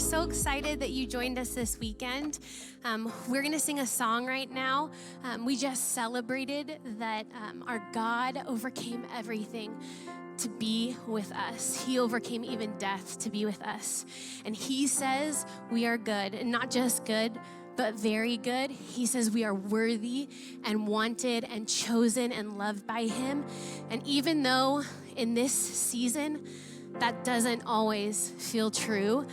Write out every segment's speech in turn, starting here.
so excited that you joined us this weekend. We're going to sing a song right now. We just celebrated that our God overcame everything to be with us. He overcame even death to be with us. And he says we are good, and not just good, but very good. He says we are worthy and wanted and chosen and loved by him. And even though in this season that doesn't always feel true,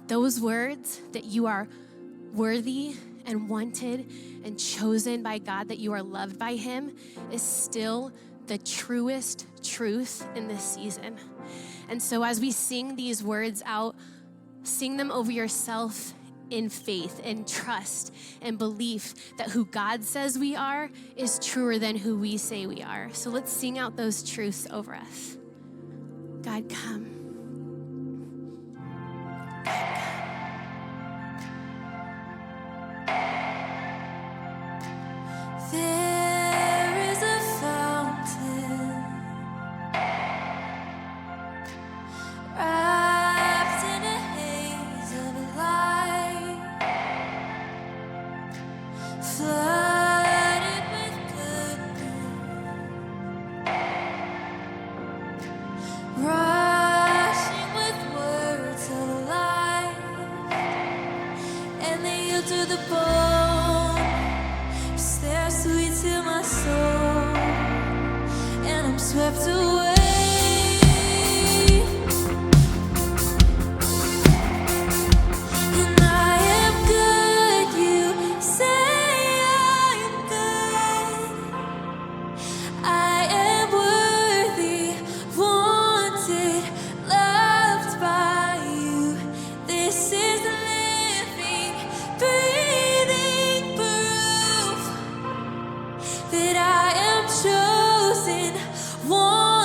those words that you are worthy and wanted and chosen by God, that you are loved by him, is still the truest truth in this season. And so as we sing these words out, sing them over yourself in faith and trust and belief that who God says we are is truer than who we say we are. So let's sing out those truths over us. God, come. There is a fountain wrapped in a haze of light, flooded with goodness, rushing with words of life, and they yield to the bone. They're sweet to my soul, and I'm swept away. And I am good, you say I am good. I am worthy, wanted, loved by you. This is living, breathing proof that I am chosen, one.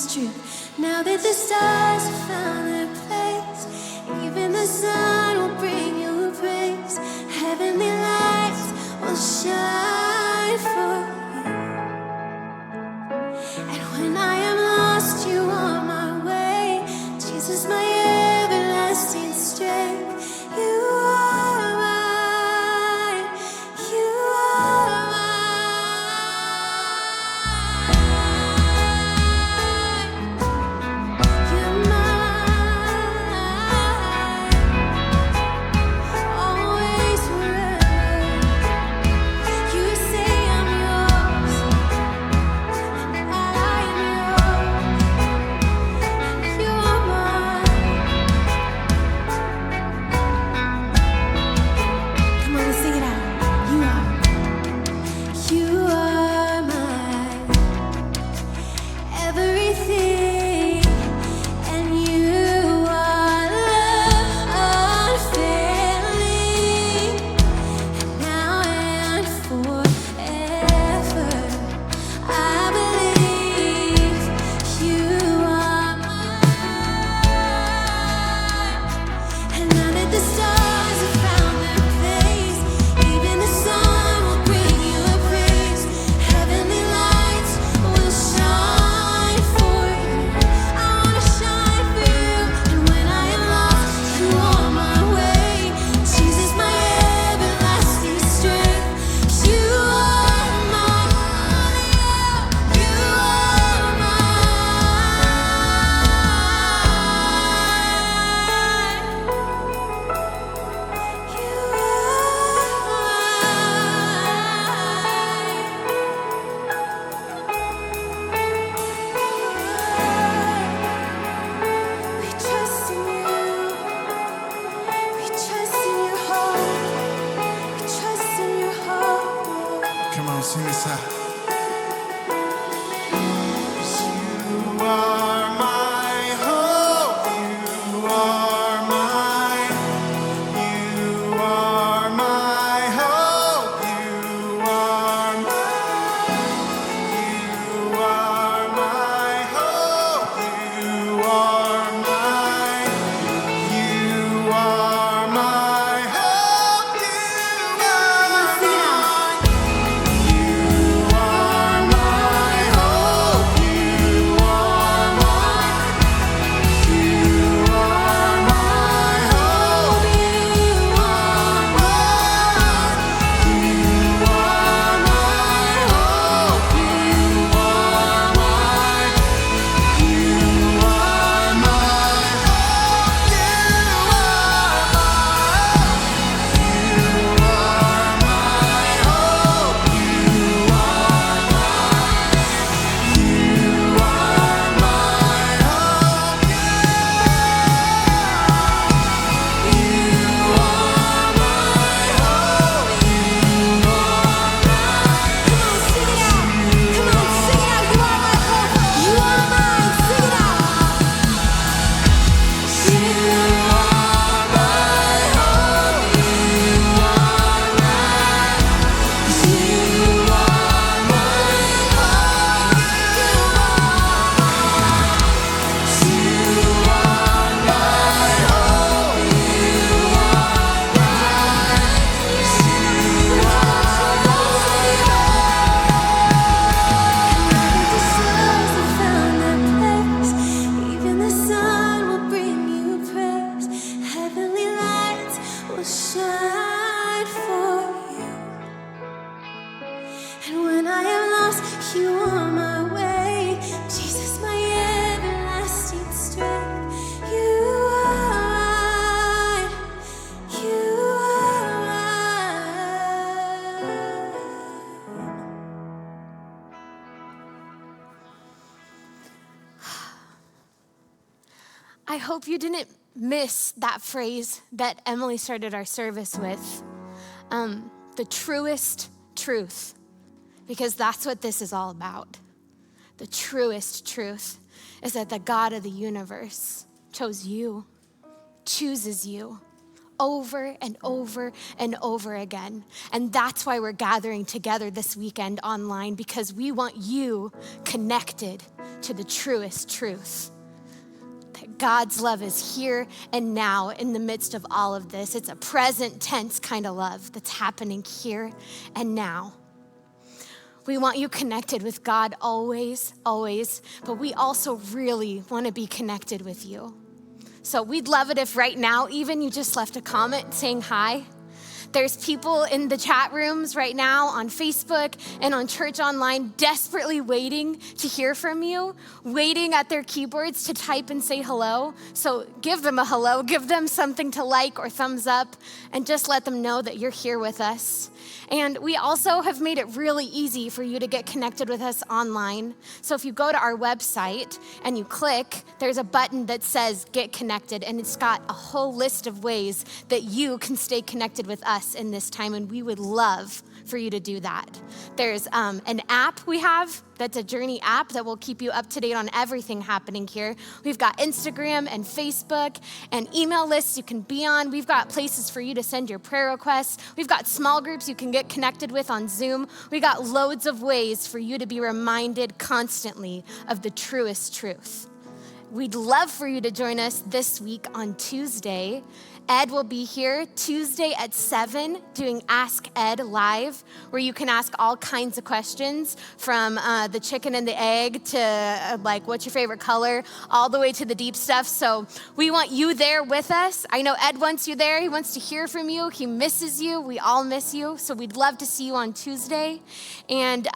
is true. Now that the stars have found their place, even the sun will bring you praise. Heavenly lights will shine for you. And when I am lost, you are my way. Jesus, my everlasting strength. You are mine. You are mine. You're mine. Always, forever. You say I'm yours, and I am yours. You're mine. Come on, let's sing it out. You are mine, everything, and you are love unfailing, now and forever. I believe you are mine. And now that the stars have found their place, even the sun will bring you a praise. Heavenly lights will shine for you. I wanna shine for you. And when I am lost, you are my way. Jesus, my everlasting strength. You are mine. You are We trust in you. We trust in your heart. We trust in your heart. Come on, sing this out. You are my hope. You are mine. You are my hope. You are mine. You are my hope. You are mine. You are my hope. You are mine. You are my hope. You are mine. You are my hope. You are mine. You are my hope. You are mine. You are my hope. You Even the sun will bring you praise. Heavenly lights will shine for you. And when I am lost, you are my way. Jesus, my everlasting strength. You are mine. You are mine. I hope you didn't miss that phrase that Emily started our service with. The truest truth, because that's what this is all about. The truest truth is that the God of the universe chose you, chooses you over and over and over again. And that's why we're gathering together this weekend online, because we want you connected to the truest truth. That God's love is here and now in the midst of all of this. It's a present tense kind of love that's happening here and now. We want you connected with God always, always, but we also really want to be connected with you. So we'd love it if right now, even you just left a comment saying hi. There's people in the chat rooms right now on Facebook and on Church Online desperately waiting to hear from you, waiting at their keyboards to type and say hello. So give them a hello, give them something to like or thumbs up, and just let them know that you're here with us. And we also have made it really easy for you to get connected with us online. So if you go to our website and you click, there's a button that says Get Connected, and it's got a whole list of ways that you can stay connected with us in this time, and we would love for you to do that. There's an app we have that's a Journey app that will keep you up to date on everything happening here. We've got Instagram and Facebook and email lists you can be on. We've got places for you to send your prayer requests. We've got small groups you can get connected with on Zoom. We got loads of ways for you to be reminded constantly of the truest truth. We'd love for you to join us this week on Tuesday. Ed will be here Tuesday at 7 doing Ask Ed Live, where you can ask all kinds of questions from the chicken and the egg to like, what's your favorite color, all the way to the deep stuff. So we want you there with us. I know Ed wants you there. He wants to hear from you. He misses you. We all miss you. So we'd love to see you on Tuesday. And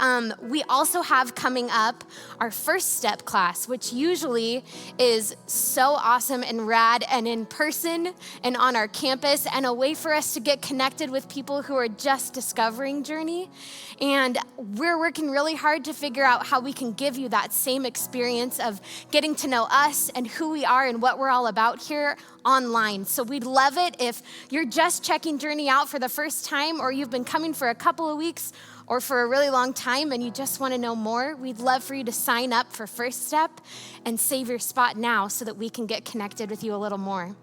we also have coming up our first step class, which usually is so awesome and rad and in person and on our campus, and a way for us to get connected with people who are just discovering Journey. And we're working really hard to figure out how we can give you that same experience of getting to know us and who we are and what we're all about here online. So we'd love it if you're just checking Journey out for the first time, or you've been coming for a couple of weeks or for a really long time and you just want to know more. We'd love for you to sign up for First Step and save your spot now so that we can get connected with you a little more.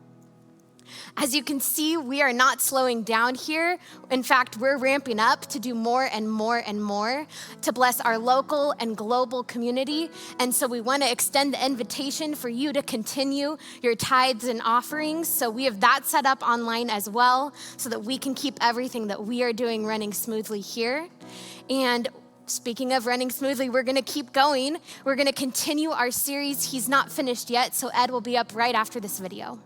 As you can see, we are not slowing down here. In fact, we're ramping up to do more and more and more to bless our local and global community. And so we want to extend the invitation for you to continue your tithes and offerings. So we have that set up online as well so that we can keep everything that we are doing running smoothly here. And speaking of running smoothly, we're going to keep going. We're going to continue our series, He's Not Finished Yet. So Ed will be up right after this video.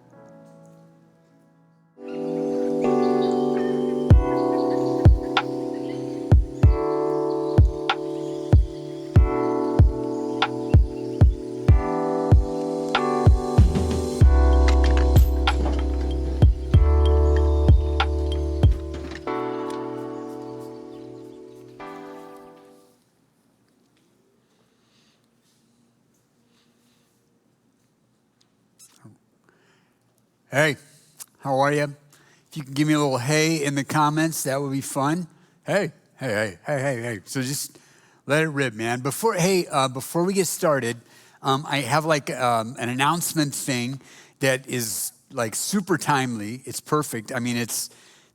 Hey, how are you? If you can give me a little hey in the comments, that would be fun. Hey. So just let it rip, man. Before we get started, I have like an announcement thing that is like super timely. It's perfect. I mean, it's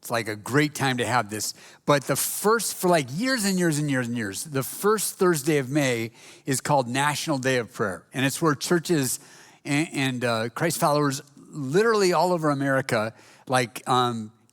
like a great time to have this. But the first, for like years and years and years and years, the first Thursday of May is called National Day of Prayer. And it's where churches and Christ followers literally all over America like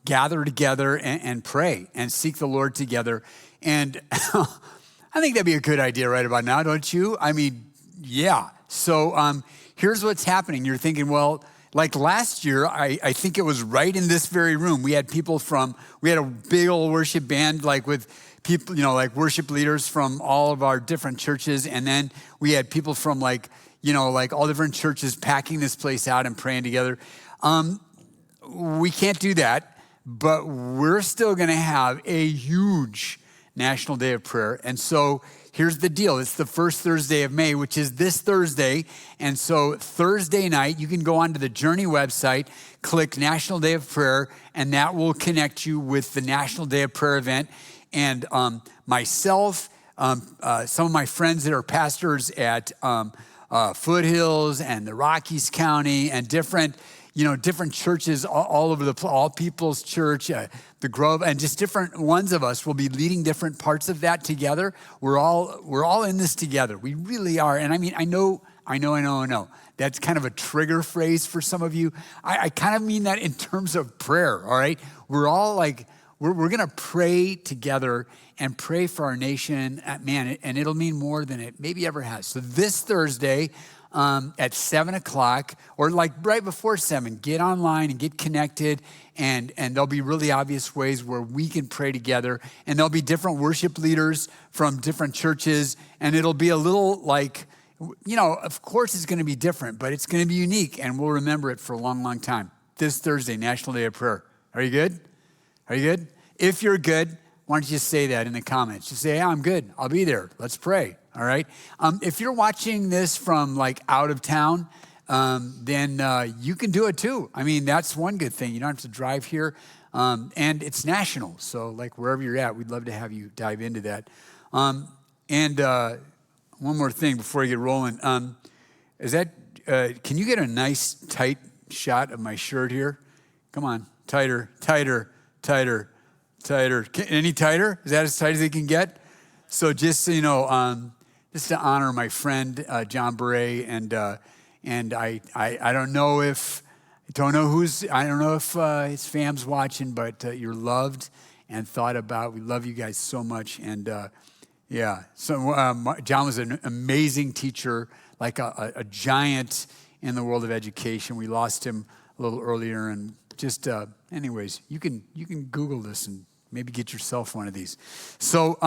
gather together and pray and seek the Lord together. And I think that'd be a good idea right about now, don't you? I mean, yeah. So here's what's happening. You're thinking, well, like last year, I think it was right in this very room. We had a big old worship band, like with people, like worship leaders from all of our different churches. And then we had people from like all different churches packing this place out and praying together. We can't do that, but we're still going to have a huge National Day of Prayer. And so here's the deal. It's the first Thursday of May, which is this Thursday. And so Thursday night, you can go onto the Journey website, click National Day of Prayer, and that will connect you with the National Day of Prayer event. And myself, some of my friends that are pastors at Foothills and the Rockies County and different different churches all over All People's Church, the Grove, and just different ones of us will be leading different parts of that together. We're all in this together. We really are. And I mean, I know. That's kind of a trigger phrase for some of you. I kind of mean that in terms of prayer, all right? We're all like, we're going to pray together and pray for our nation, man, and it'll mean more than it maybe ever has. So this Thursday at 7 o'clock, or like right before 7, get online and get connected, and there'll be really obvious ways where we can pray together, and there'll be different worship leaders from different churches, and it'll be a little like, of course it's going to be different, but it's going to be unique, and we'll remember it for a long, long time. This Thursday, National Day of Prayer. Are you good? Are you good? If you're good, why don't you just say that in the comments? Just say, yeah, I'm good. I'll be there. Let's pray. All right? If you're watching this from like out of town, then you can do it too. I mean, that's one good thing. You don't have to drive here. And it's national. So like wherever you're at, we'd love to have you dive into that. One more thing before I get rolling. Can you get a nice tight shot of my shirt here? Come on, tighter. Any tighter? Is that as tight as it can get? So just so you know, just to honor my friend John Beret, and I don't know if his fam's watching, but you're loved and thought about. We love you guys so much, and yeah. So John was an amazing teacher, like a giant in the world of education. We lost him a little earlier, and just anyways, you can Google this and maybe get yourself one of these. So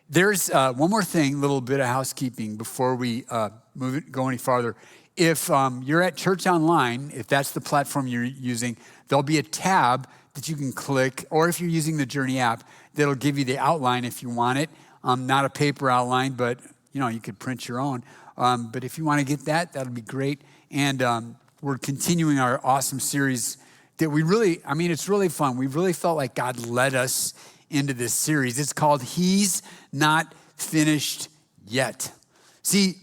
there's one more thing, little bit of housekeeping before we go any farther. If you're at Church Online, if that's the platform you're using, there'll be a tab that you can click, or if you're using the Journey app, that'll give you the outline if you want it. Not a paper outline, but you could print your own. But if you want to get that, that'll be great. And we're continuing our awesome series that it's really fun. We really felt like God led us into this series. It's called He's Not Finished Yet. See,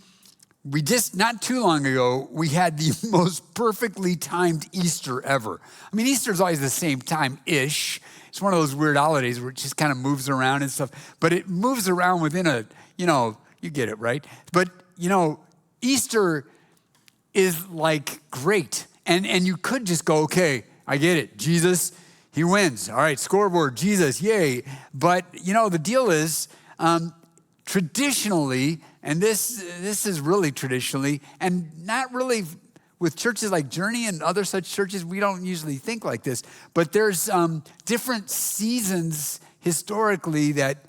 not too long ago, we had the most perfectly timed Easter ever. I mean, Easter's always the same time-ish. It's one of those weird holidays where it just kind of moves around and stuff. But it moves around within you get it, right? But, Easter is like great. And you could just go, okay, I get it. Jesus, he wins. All right, scoreboard, Jesus, yay. But, the deal is, traditionally, and this is really traditionally, and not really with churches like Journey and other such churches, we don't usually think like this. But there's different seasons historically that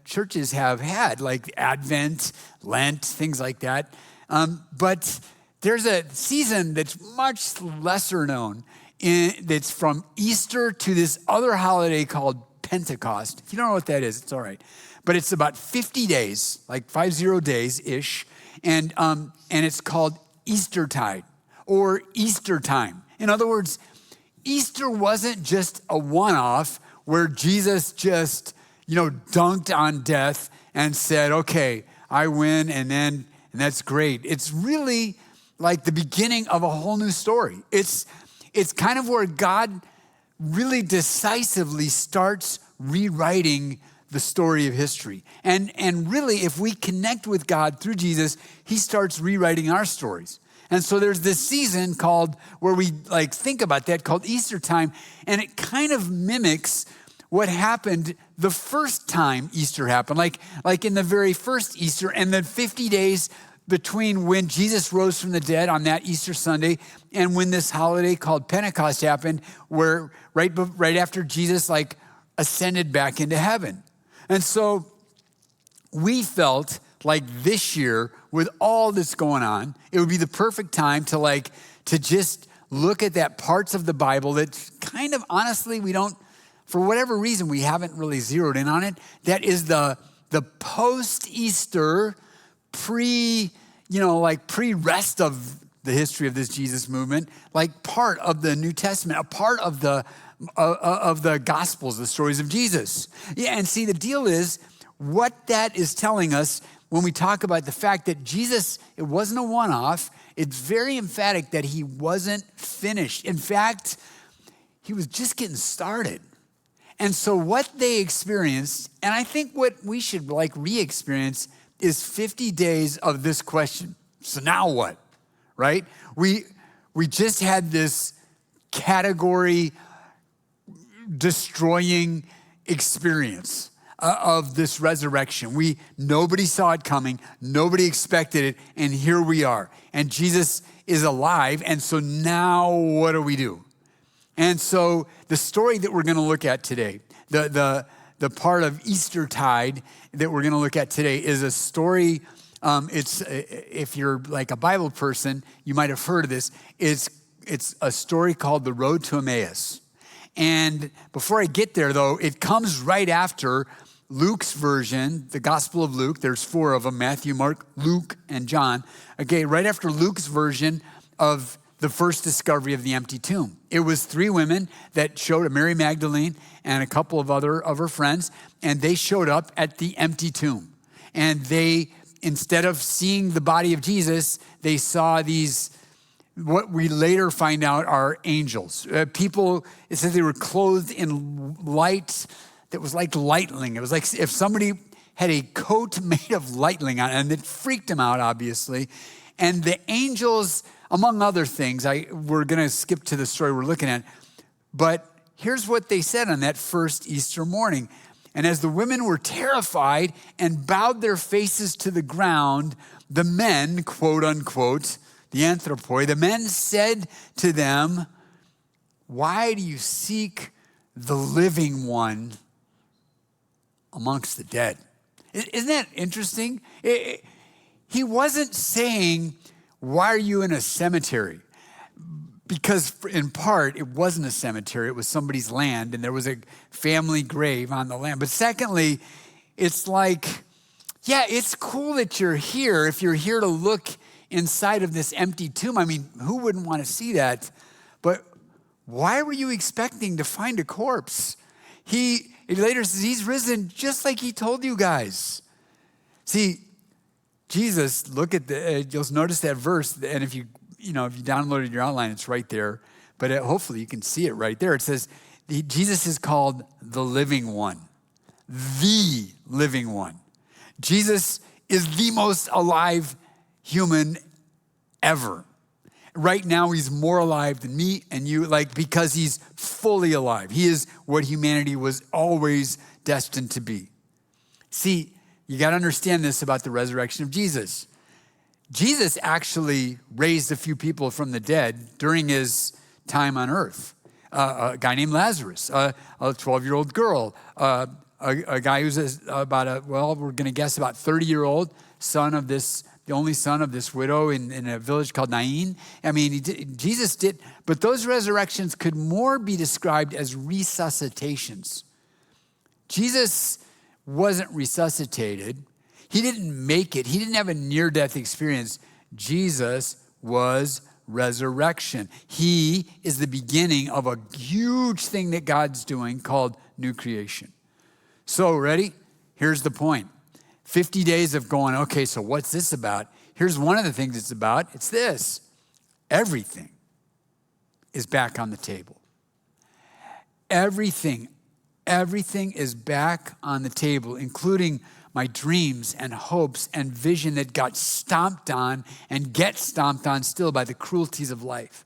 churches have had, like Advent, Lent, things like that. But there's a season that's much lesser known. That's from Easter to this other holiday called Pentecost. If you don't know what that is, it's all right. But it's about 50 days, like 50 days-ish, and it's called Eastertide or Easter time. In other words, Easter wasn't just a one-off where Jesus just, dunked on death and said, okay, I win, and that's great. It's really like the beginning of a whole new story. It's kind of where God really decisively starts rewriting the story of history. And really, if we connect with God through Jesus, he starts rewriting our stories. And so there's this season where we think about that, called Easter time, and it kind of mimics what happened the first time Easter happened, like in the very first Easter, and then 50 days between when Jesus rose from the dead on that Easter Sunday and when this holiday called Pentecost happened, where right after Jesus ascended back into heaven. And so we felt like this year, with all that's going on, it would be the perfect time to just look at that parts of the Bible that kind of honestly for whatever reason, we haven't really zeroed in on it. That is the post-Easter, pre-rest of the history of this Jesus movement, part of the New Testament, a part of the Gospels, the stories of Jesus. Yeah, and see, the deal is, what that is telling us when we talk about the fact that Jesus, it wasn't a one-off, it's very emphatic that he wasn't finished. In fact, he was just getting started. And so what they experienced, and I think what we should re-experience, is 50 days of this question. So now what, right? We just had this category destroying experience of this resurrection. Nobody saw it coming, nobody expected it, and here we are. And Jesus is alive, and so now what do we do? And so the story that we're going to look at today, the part of Eastertide that we're going to look at today is a story. If you're like a Bible person, you might have heard of this. It's a story called The Road to Emmaus. And before I get there, though, it comes right after Luke's version, the Gospel of Luke. There's 4 of them: Matthew, Mark, Luke, and John. Okay, right after Luke's version of the first discovery of the empty tomb. It was 3 women that showed, Mary Magdalene and a couple of her friends, and they showed up at the empty tomb. And they, instead of seeing the body of Jesus, they saw these, what we later find out are angels. People, it says they were clothed in light that was like lightning. It was like if somebody had a coat made of lightning on it, and it freaked them out, obviously. And the angels, among other things, we're going to skip to the story we're looking at, but here's what they said on that first Easter morning. And as the women were terrified and bowed their faces to the ground, the men, quote unquote, the anthropoi, the men said to them, "Why do you seek the living one amongst the dead?" Isn't that interesting? He wasn't saying, "Why are you in a cemetery?" Because in part, it wasn't a cemetery. It was somebody's land, and there was a family grave on the land. But secondly, it's like, yeah, it's cool that you're here. If you're here to look inside of this empty tomb, I mean, who wouldn't want to see that? But why were you expecting to find a corpse? He later says he's risen just like he told you guys. See, Jesus, look at you'll notice that verse, and if you downloaded your outline, it's right there, but hopefully you can see it right there. It says, Jesus is called the living one, the living one. Jesus is the most alive human ever. Right now, he's more alive than me and you, because he's fully alive. He is what humanity was always destined to be. See, you got to understand this about the resurrection of Jesus. Jesus actually raised a few people from the dead during his time on earth. A guy named Lazarus, a 12-year-old girl, a guy who's we're going to guess about 30-year-old son of the only son of this widow in a village called Nain. I mean, Jesus did, but those resurrections could more be described as resuscitations. Jesus wasn't resuscitated. He didn't make it. He didn't have a near-death experience. Jesus was resurrection. He is the beginning of a huge thing that God's doing called new creation. So, ready? Here's the point. 50 days of going, okay, so what's this about? Here's one of the things it's about. It's this. Everything is back on the table. Everything is back on the table, including my dreams and hopes and vision that got stomped on and get stomped on still by the cruelties of life.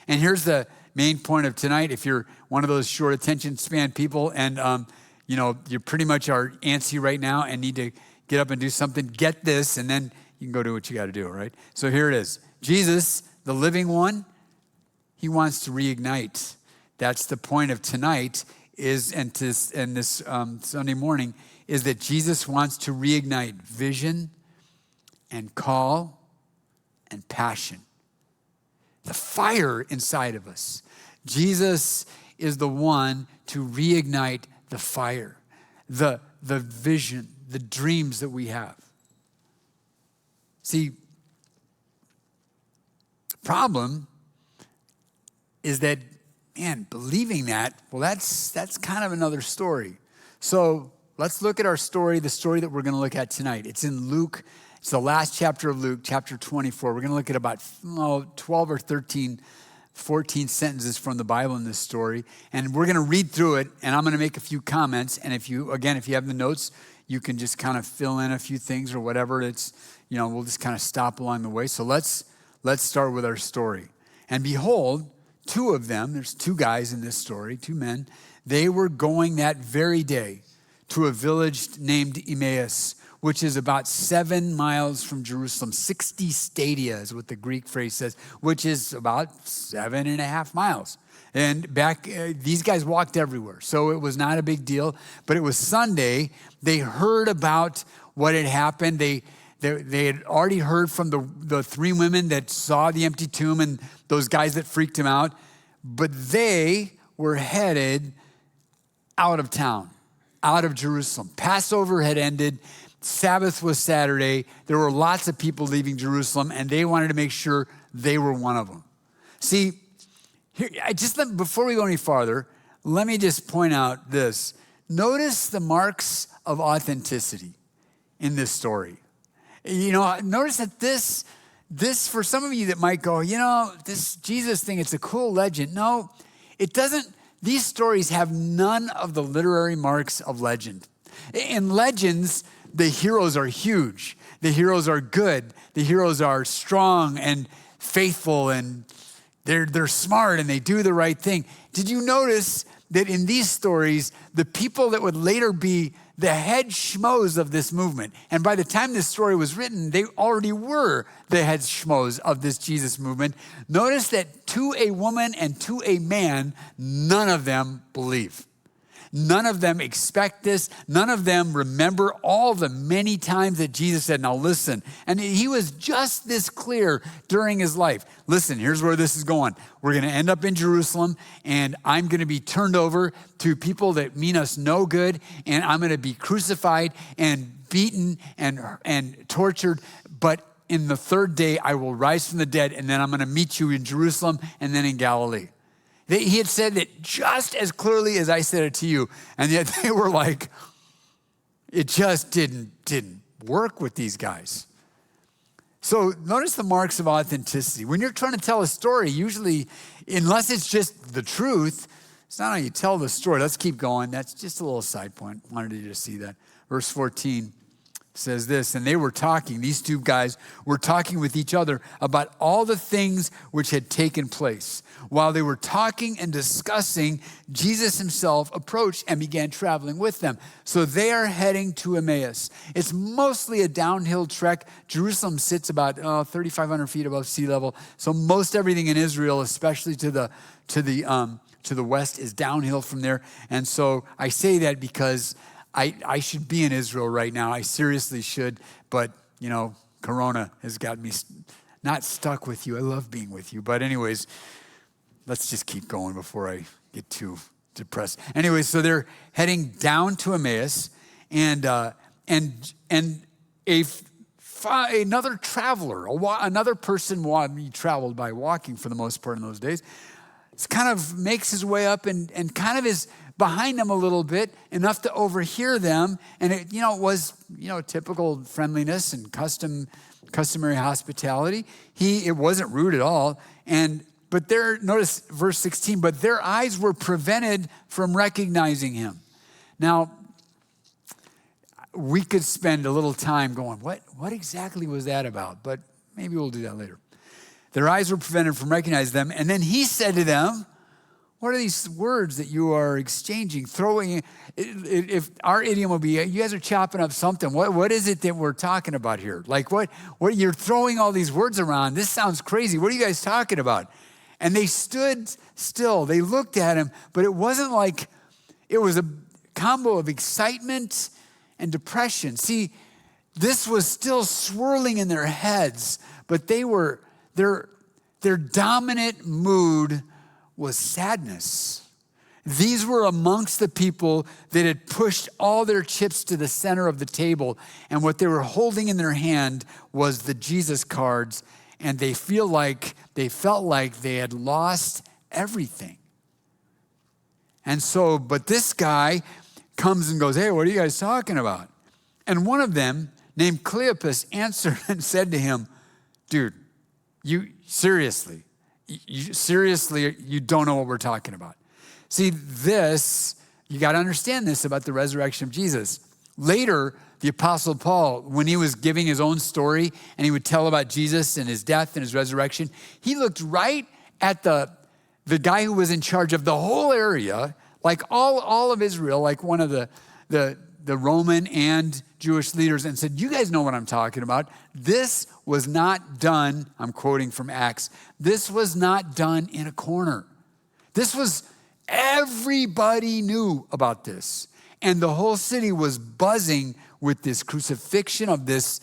And here's the main point of tonight. If you're one of those short attention span people and you pretty much are antsy right now and need to get up and do something, get this, and then you can go do what you got to do, right? So here it is. Jesus, the living one, he wants to reignite. That's the point of tonight and this Sunday morning, is that Jesus wants to reignite vision and call and passion. The fire inside of us. Jesus is the one to reignite the fire, the vision, the dreams that we have. See, the problem is that, man, believing that, well, that's kind of another story. So let's look at our story, the story that we're going to look at tonight. It's in Luke It's the last chapter of Luke, chapter 24. We're going to look at about 12 or 13, 14 sentences from the Bible in this story. And we're going to read through it, and I'm going to make a few comments. And if you have the notes, you can just kind of fill in a few things or whatever. We'll just kind of stop along the way. So let's start with our story. And behold, two of them, there's two guys in this story, two men, they were going that very day to a village named Emmaus, which is about 7 miles from Jerusalem. 60 stadia is what the Greek phrase says, which is about 7.5 miles. And these guys walked everywhere, so it was not a big deal. But it was Sunday. They heard about what had happened. They had already heard from the three women that saw the empty tomb and those guys that freaked him out. But they were headed out of town, out of Jerusalem. Passover had ended. Sabbath was Saturday. There were lots of people leaving Jerusalem, and they wanted to make sure they were one of them. See, before we go any farther, let me just point out this. Notice the marks of authenticity in this story. Notice that this for some of you that might go, this Jesus thing, it's a cool legend. No, it doesn't. These stories have none of the literary marks of legend. In legends, the heroes are huge. The heroes are good. The heroes are strong and faithful, and they're smart and they do the right thing. Did you notice that in these stories, the people that would later be the head schmoes of this movement, and by the time this story was written, they already were the head schmoes of this Jesus movement. Notice that to a woman and to a man, none of them believe. None of them expect this. None of them remember all the many times that Jesus said, now listen. And he was just this clear during his life. Listen, here's where this is going. We're going to end up in Jerusalem, and I'm going to be turned over to people that mean us no good, and I'm going to be crucified and beaten and tortured. But in the third day, I will rise from the dead, and then I'm going to meet you in Jerusalem and then in Galilee. He had said it just as clearly as I said it to you. And yet they were like, it just didn't work with these guys. So notice the marks of authenticity. When you're trying to tell a story, usually, unless it's just the truth, it's not how you tell the story. Let's keep going. That's just a little side point. Wanted you to see that. Verse 14 says this, and they were talking, these two guys were talking with each other about all the things which had taken place. While they were talking and discussing, Jesus himself approached and began traveling with them. So they are heading to Emmaus. It's mostly a downhill trek. Jerusalem sits about 3,500 feet above sea level. So most everything in Israel, especially to the west, is downhill from there. And so I say that because I should be in Israel right now. I seriously should, but, Corona has got me not stuck with you. I love being with you. But anyways, let's just keep going before I get too depressed. Anyways, so they're heading down to Emmaus, and another traveler, another person traveled by walking for the most part in those days, kind of makes his way up and kind of is behind them a little bit, enough to overhear them. And it was typical friendliness and customary hospitality. It wasn't rude at all. But notice verse 16, but their eyes were prevented from recognizing him. Now, we could spend a little time going, what exactly was that about? But maybe we'll do that later. Their eyes were prevented from recognizing them. And then he said to them, what are these words that you are exchanging, throwing? If our idiom would be, you guys are chopping up something. What is it that we're talking about here? Like what you're throwing all these words around. This sounds crazy. What are you guys talking about? And they stood still. They looked at him, but it wasn't like it was a combo of excitement and depression. See, this was still swirling in their heads, but their dominant mood was sadness. These were amongst the people that had pushed all their chips to the center of the table, and what they were holding in their hand was the Jesus cards, and they felt like they had lost everything. And so, but this guy comes and goes, hey, what are you guys talking about? And one of them, named Cleopas answered and said to him, dude, you seriously don't know what we're talking about. See, this, you got to understand this about the resurrection of Jesus. Later, the Apostle Paul, when he was giving his own story and he would tell about Jesus and his death and his resurrection, he looked right at the guy who was in charge of the whole area, like all of Israel, like one of the Roman and Jewish leaders, and said, you guys know what I'm talking about. This was not done, I'm quoting from Acts, this was not done in a corner. This was, everybody knew about this. And the whole city was buzzing with this crucifixion of this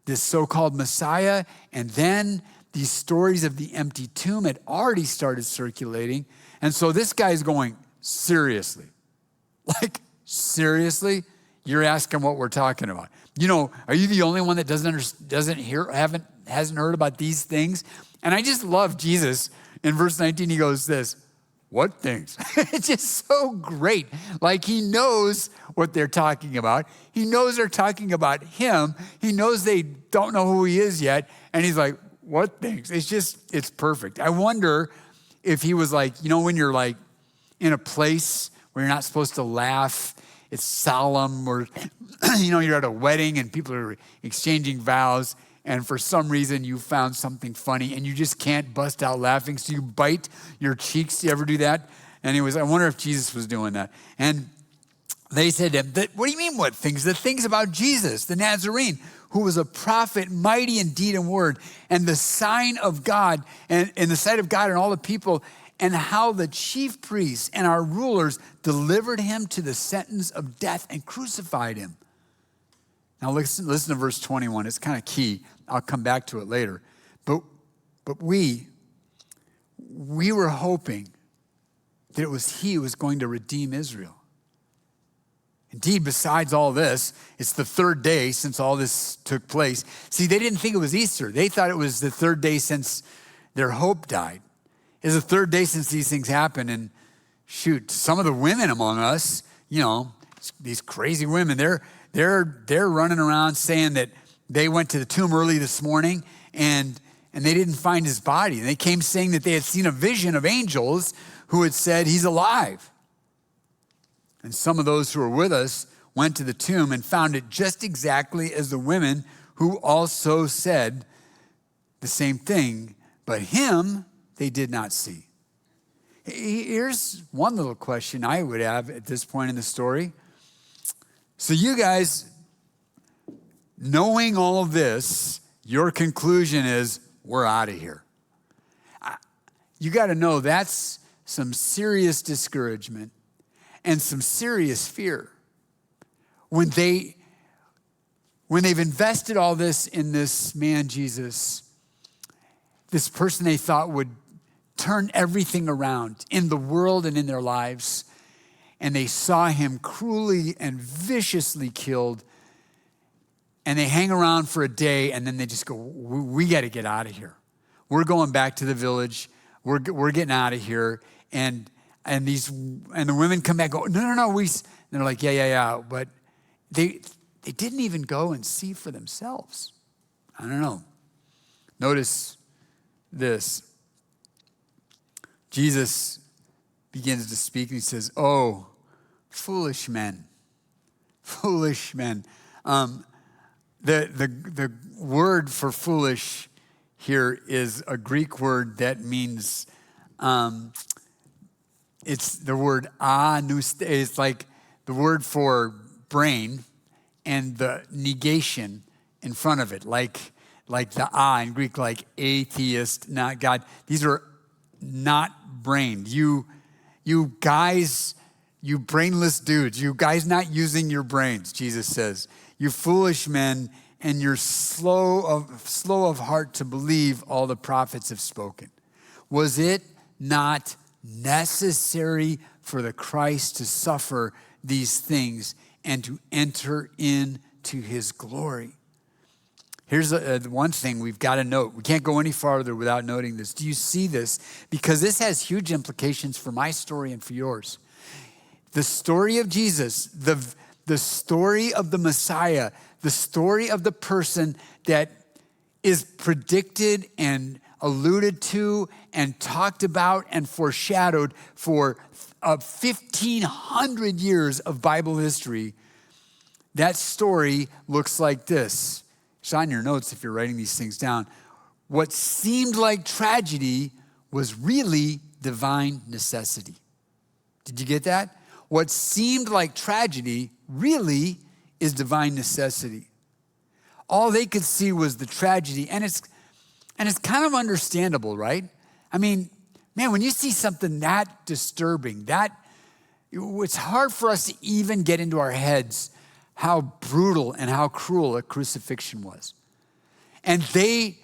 so-called Messiah. And then these stories of the empty tomb had already started circulating. And so this guy's going, seriously? Like, seriously? You're asking what we're talking about. You know, are you the only one that hasn't heard about these things? And I just love Jesus. In verse 19, he goes this, what things? It's just so great. Like he knows what they're talking about. He knows they're talking about him. He knows they don't know who he is yet. And he's like, what things? It's perfect. I wonder if he was like, you know, when you're like in a place where you're not supposed to laugh, it's solemn, or, you know, you're at a wedding and people are exchanging vows, and for some reason you found something funny and you just can't bust out laughing, so you bite your cheeks. You ever do that? Anyways, I wonder if Jesus was doing that. And they said to him, what do you mean what things? The things about Jesus, the Nazarene, who was a prophet, mighty in deed and word, and the sign of God, and in the sight of God and all the people, and how the chief priests and our rulers delivered him to the sentence of death and crucified him. Now listen to verse 21. It's kind of key. I'll come back to it later. But we were hoping that it was he who was going to redeem Israel. Indeed, besides all this, it's the third day since all this took place. See, they didn't think it was Easter. They thought it was the third day since their hope died. It's the third day since these things happened. And shoot, some of the women among us, you know, these crazy women, they're running around saying that they went to the tomb early this morning and they didn't find his body. And they came saying that they had seen a vision of angels who had said he's alive. And some of those who were with us went to the tomb and found it just exactly as the women who also said the same thing, but him they did not see. Here's one little question I would have at this point in the story. So you guys, knowing all of this, your conclusion is, we're out of here. You got to know that's some serious discouragement and some serious fear. When they've invested all this in this man, Jesus, this person they thought would turn everything around in the world and in their lives, and they saw him cruelly and viciously killed, and they hang around for a day, and then they just go, we got to get out of here. We're going back to the village. We're getting out of here. And the women come back and go, no. And they're like, yeah. But they didn't even go and see for themselves. I don't know. Notice this. Jesus begins to speak and he says, oh, foolish men. Foolish men. The word for foolish here is a Greek word that means, it's the word anouste. It's like the word for brain and the negation in front of it, like the in Greek, like atheist, not God. These are not brained. You guys, you brainless dudes, you guys not using your brains, Jesus says. You foolish men, and you're slow of heart to believe all the prophets have spoken. Was it not necessary for the Christ to suffer these things and to enter into his glory? Here's one thing we've got to note. We can't go any farther without noting this. Do you see this? Because this has huge implications for my story and for yours. The story of Jesus, the the story of the Messiah, the story of the person that is predicted and alluded to and talked about and foreshadowed for 1,500 years of Bible history. That story looks like this. It's on your notes if you're writing these things down. What seemed like tragedy was really divine necessity. Did you get that? What seemed like tragedy really is divine necessity. All they could see was the tragedy, and it's kind of understandable, right? I mean, man, when you see something that disturbing, it's hard for us to even get into our heads how brutal and how cruel a crucifixion was. And they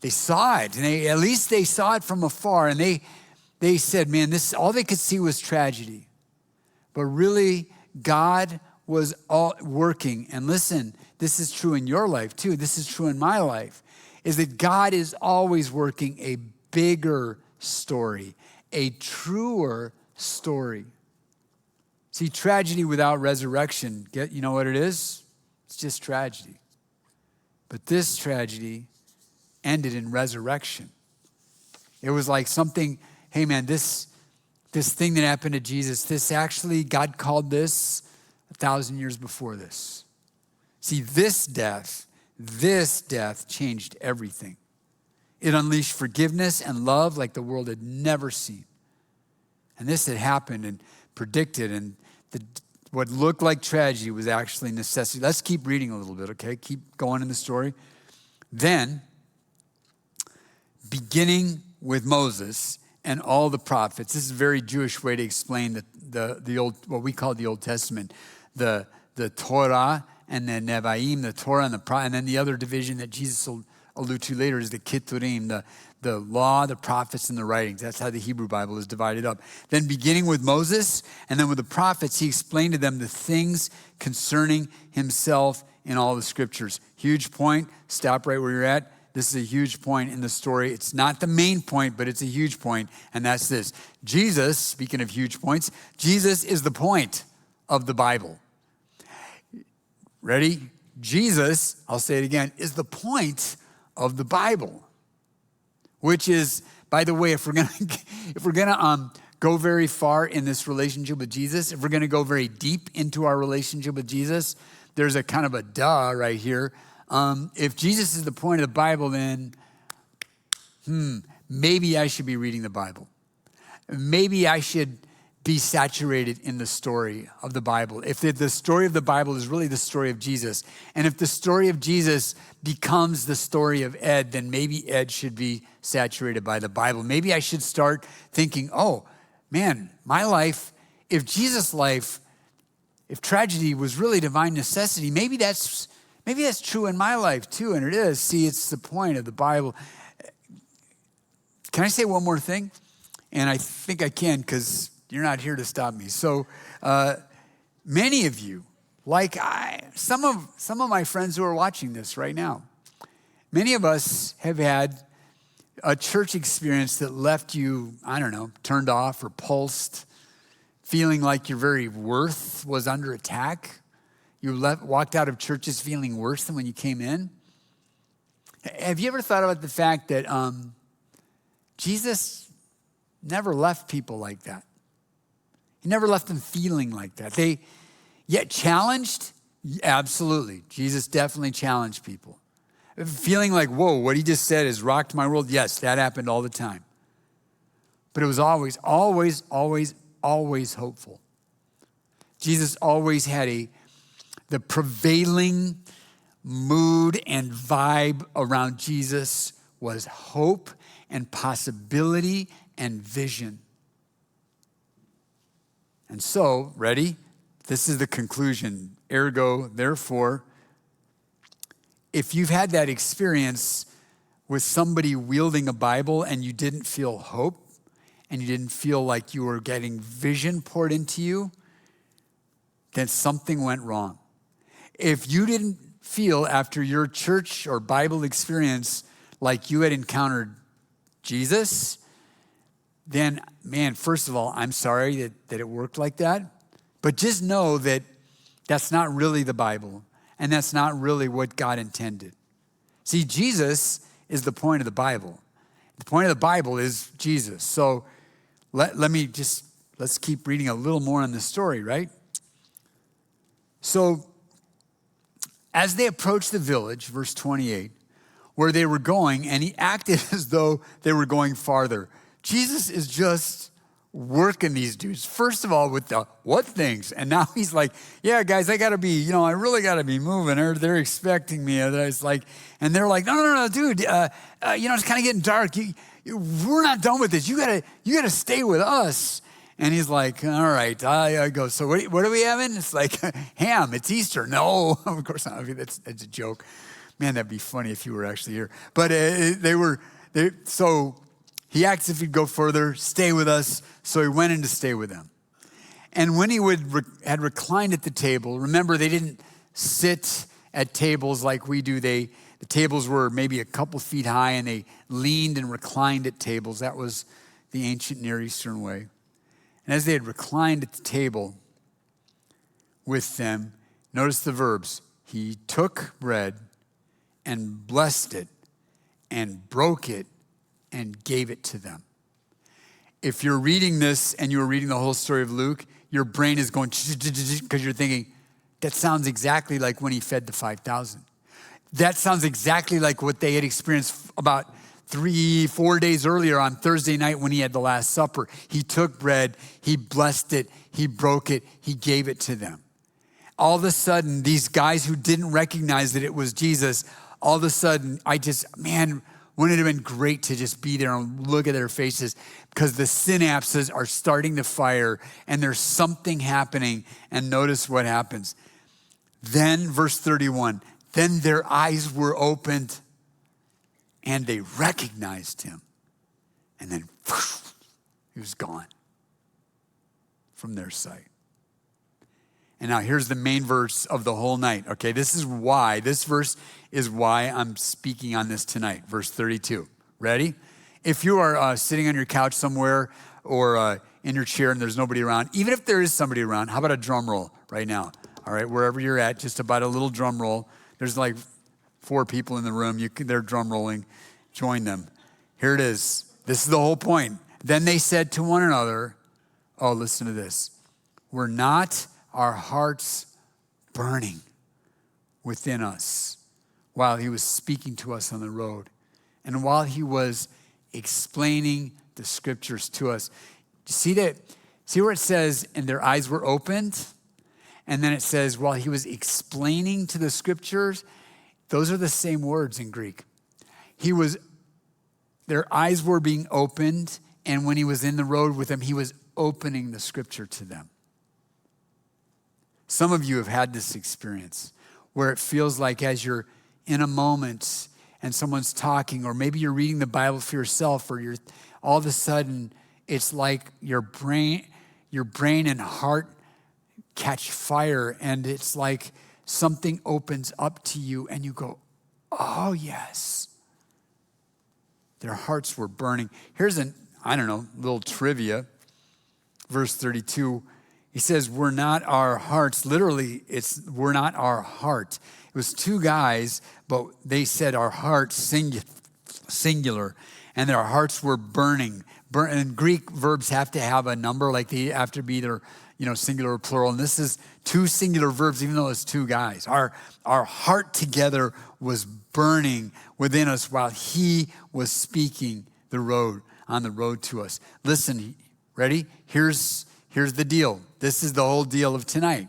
saw it, and at least they saw it from afar, and they said, man, this all they could see was tragedy. But really, God was all working. And listen, this is true in your life too. This is true in my life, is that God is always working a bigger story, a truer story. See, tragedy without resurrection, you know what it is? It's just tragedy. But this tragedy ended in resurrection. It was like something, hey man, this thing that happened to Jesus, this actually, God called this 1,000 years before this. See, this death changed everything. It unleashed forgiveness and love like the world had never seen. And this had happened and predicted, and what looked like tragedy was actually necessity. Let's keep reading a little bit, okay? Keep going in the story. Then, beginning with Moses and all the prophets, this is a very Jewish way to explain the old, what we call the Old Testament, the Torah and the Nevi'im, the Torah and the Prophet, and then the other division that Jesus will allude to later is the Ketuvim, the law, the prophets, and the writings. That's how the Hebrew Bible is divided up. Then beginning with Moses and then with the prophets, he explained to them the things concerning himself in all the scriptures. Huge point. Stop right where you're at. This is a huge point in the story. It's not the main point, but it's a huge point, and that's this. Jesus, speaking of huge points, Jesus is the point of the Bible. Ready? Jesus, I'll say it again, is the point of the Bible. Which is, by the way, if we're gonna go very far in this relationship with Jesus, if we're gonna go very deep into our relationship with Jesus, there's a kind of a duh right here. If Jesus is the point of the Bible, then maybe I should be reading the Bible. Maybe I should be saturated in the story of the Bible. If the story of the Bible is really the story of Jesus, and if the story of Jesus becomes the story of Ed, then maybe Ed should be saturated by the Bible. Maybe I should start thinking, oh, man, my life, if Jesus' life, if tragedy was really divine necessity, maybe that's true in my life too, and it is. See, it's the point of the Bible. Can I say one more thing? And I think I can because you're not here to stop me. So many of you, like some of my friends who are watching this right now, many of us have had a church experience that left you, I don't know, turned off, repulsed, feeling like your very worth was under attack. You walked out of churches feeling worse than when you came in. Have you ever thought about the fact that Jesus never left people like that? He never left them feeling like that. They yet challenged? Absolutely. Jesus definitely challenged people. Feeling like, whoa, what he just said has rocked my world. Yes, that happened all the time. But it was always, always, always, always hopeful. Jesus always had the prevailing mood and vibe around Jesus was hope and possibility and vision. And so, ready? This is the conclusion. Ergo, therefore, if you've had that experience with somebody wielding a Bible and you didn't feel hope and you didn't feel like you were getting vision poured into you, then something went wrong. If you didn't feel after your church or Bible experience like you had encountered Jesus, then, man, first of all, I'm sorry that it worked like that. But just know that That's not really the Bible, and that's not really what God intended. See, Jesus is the point of the Bible. The point of the Bible is Jesus. So let's keep reading a little more on the story, right? So as they approached the village, verse 28, where they were going, and he acted as though they were going farther. Jesus is just working these dudes. First of all, with the what things? And now he's like, yeah, guys, I really got to be moving. They're expecting me. And it's like, and they're like, no, dude, it's kind of getting dark. We're not done with this. You gotta stay with us. And he's like, all right. I go, so what are we having? It's like, ham, it's Easter. No, of course not. That's a joke. Man, that'd be funny if you were actually here. But so he asked if he'd go further, stay with us. So he went in to stay with them. And when he had reclined at the table, remember they didn't sit at tables like we do. The tables were maybe a couple feet high, and they leaned and reclined at tables. That was the ancient Near Eastern way. And as they had reclined at the table with them, notice the verbs. He took bread and blessed it and broke it and gave it to them. If you're reading this and you were reading the whole story of Luke, your brain is going because you're thinking, that sounds exactly like when he fed the 5,000. That sounds exactly like what they had experienced about 3-4 days earlier on Thursday night when he had the Last Supper. He took bread, he blessed it, he broke it, he gave it to them. All of a sudden, these guys who didn't recognize that it was Jesus, all of a sudden, wouldn't it have been great to just be there and look at their faces, because the synapses are starting to fire and there's something happening. And notice what happens. Then, verse 31, then their eyes were opened and they recognized him. And then he was gone from their sight. And now here's the main verse of the whole night. Okay, this verse is why I'm speaking on this tonight. Verse 32. Ready? If you are sitting on your couch somewhere or in your chair and there's nobody around, even if there is somebody around, how about a drum roll right now? All right, wherever you're at, just about a little drum roll. There's like 4 people in the room. They're drum rolling. Join them. Here it is. This is the whole point. Then they said to one another, oh, listen to this. Were not our hearts burning within us while he was speaking to us on the road and while he was explaining the scriptures to us? See where it says, and their eyes were opened? And then it says, while he was explaining to the scriptures, those are the same words in Greek. Their eyes were being opened, and when he was in the road with them, he was opening the scripture to them. Some of you have had this experience where it feels like as you're in a moment and someone's talking, or maybe you're reading the Bible for yourself, or all of a sudden it's like your brain and heart catch fire, and it's like something opens up to you and you go, oh yes. Their hearts were burning. Here's little trivia. Verse 32, he says, we're not our hearts. Literally, we're not our heart. It was 2 guys, but they said our hearts singular, and their hearts were burning. And Greek verbs have to have a number, like they have to be either singular or plural. And this is 2 singular verbs, even though it's 2 guys. Our heart together was burning within us while he was speaking on the road to us. Listen, ready? Here's the deal. This is the whole deal of tonight.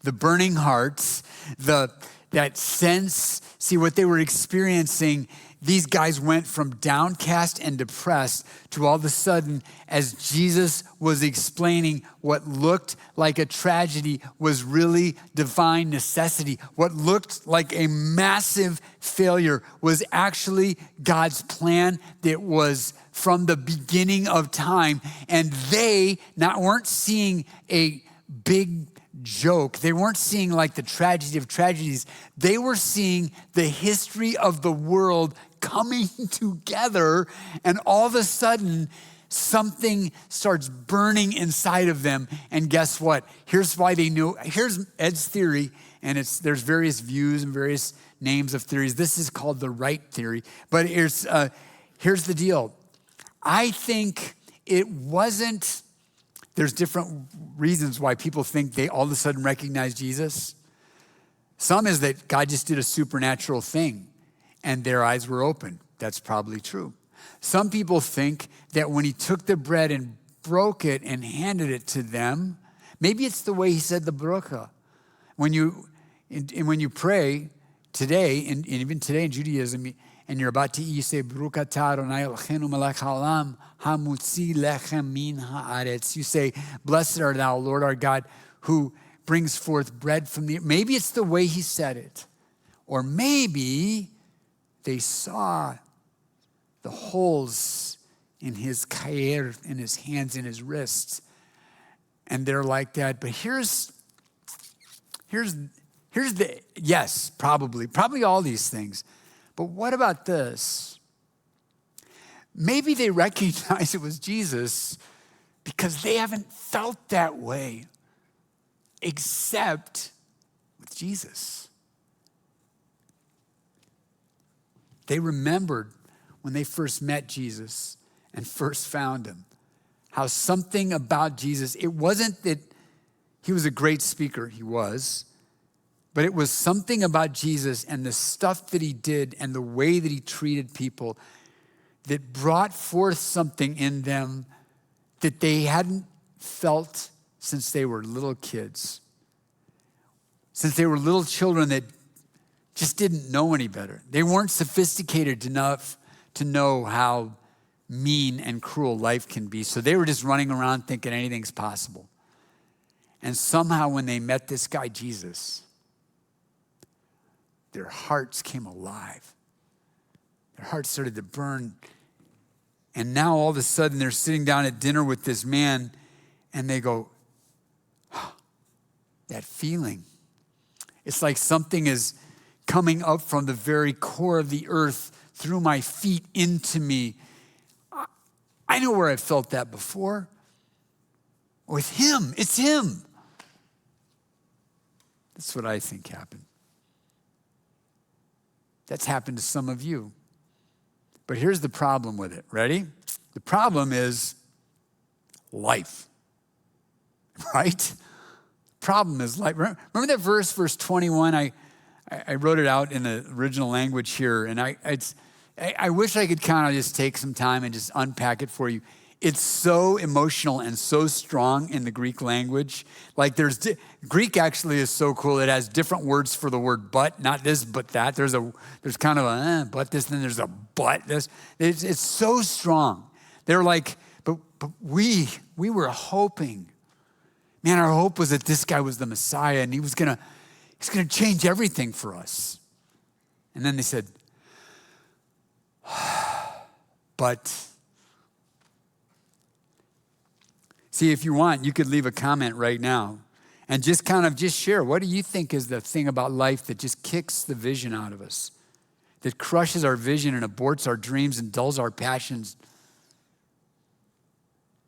The burning hearts, that sense, see what they were experiencing. These guys went from downcast and depressed to all of a sudden, as Jesus was explaining what looked like a tragedy was really divine necessity. What looked like a massive failure was actually God's plan that was from the beginning of time. And they weren't seeing a big joke. They weren't seeing like the tragedy of tragedies. They were seeing the history of the world coming together, and all of a sudden Something starts burning inside of them. And guess what? Here's why they knew. Here's Ed's theory, and there's various views and various names of theories. This is called the right theory. But here's the deal. I think it wasn't, there's different reasons why people think they all of a sudden recognize Jesus. Some is that God just did a supernatural thing and their eyes were open. That's probably true. Some people think that when he took the bread and broke it and handed it to them, maybe it's the way he said the bracha. When you pray today, and even today in Judaism, and you're about to eat, you say, Baruch atah Adonai Eloheinu melech haolam hamutzi lechem min haaretz. You say, blessed art thou, Lord our God, who brings forth bread from the earth. Maybe it's the way he said it. Or maybe they saw the holes in his kair, in his hands, in his wrists. And they're like that. But here's the, yes, probably all these things. But what about this? Maybe they recognize it was Jesus because they haven't felt that way except with Jesus. They remembered when they first met Jesus and first found him, how something about Jesus, it wasn't that he was a great speaker, he was, but it was something about Jesus and the stuff that he did and the way that he treated people that brought forth something in them that they hadn't felt since they were little kids, since they were little children that just didn't know any better. They weren't sophisticated enough to know how mean and cruel life can be. So they were just running around thinking anything's possible. And somehow when they met this guy, Jesus, their hearts came alive. Their hearts started to burn. And now all of a sudden they're sitting down at dinner with this man and they go, oh, that feeling. It's like something is coming up from the very core of the earth through my feet into me. I know where I felt that before. With him, it's him. That's what I think happened. That's happened to some of you. But here's the problem with it. Ready? The problem is life. Right? Problem is life. Remember that verse 21? I wrote it out in the original language here, and I wish I could kind of just take some time and just unpack it for you. It's so emotional and so strong in the Greek language. Like Greek actually is so cool. It has different words for the word but, not this, but that. There's kind of a but this, then there's a but this. It's so strong. They're like, but we were hoping. Man, our hope was that this guy was the Messiah and he's gonna change everything for us. And then they said, but see, if you want, you could leave a comment right now and just share. What do you think is the thing about life that just kicks the vision out of us, that crushes our vision and aborts our dreams and dulls our passions?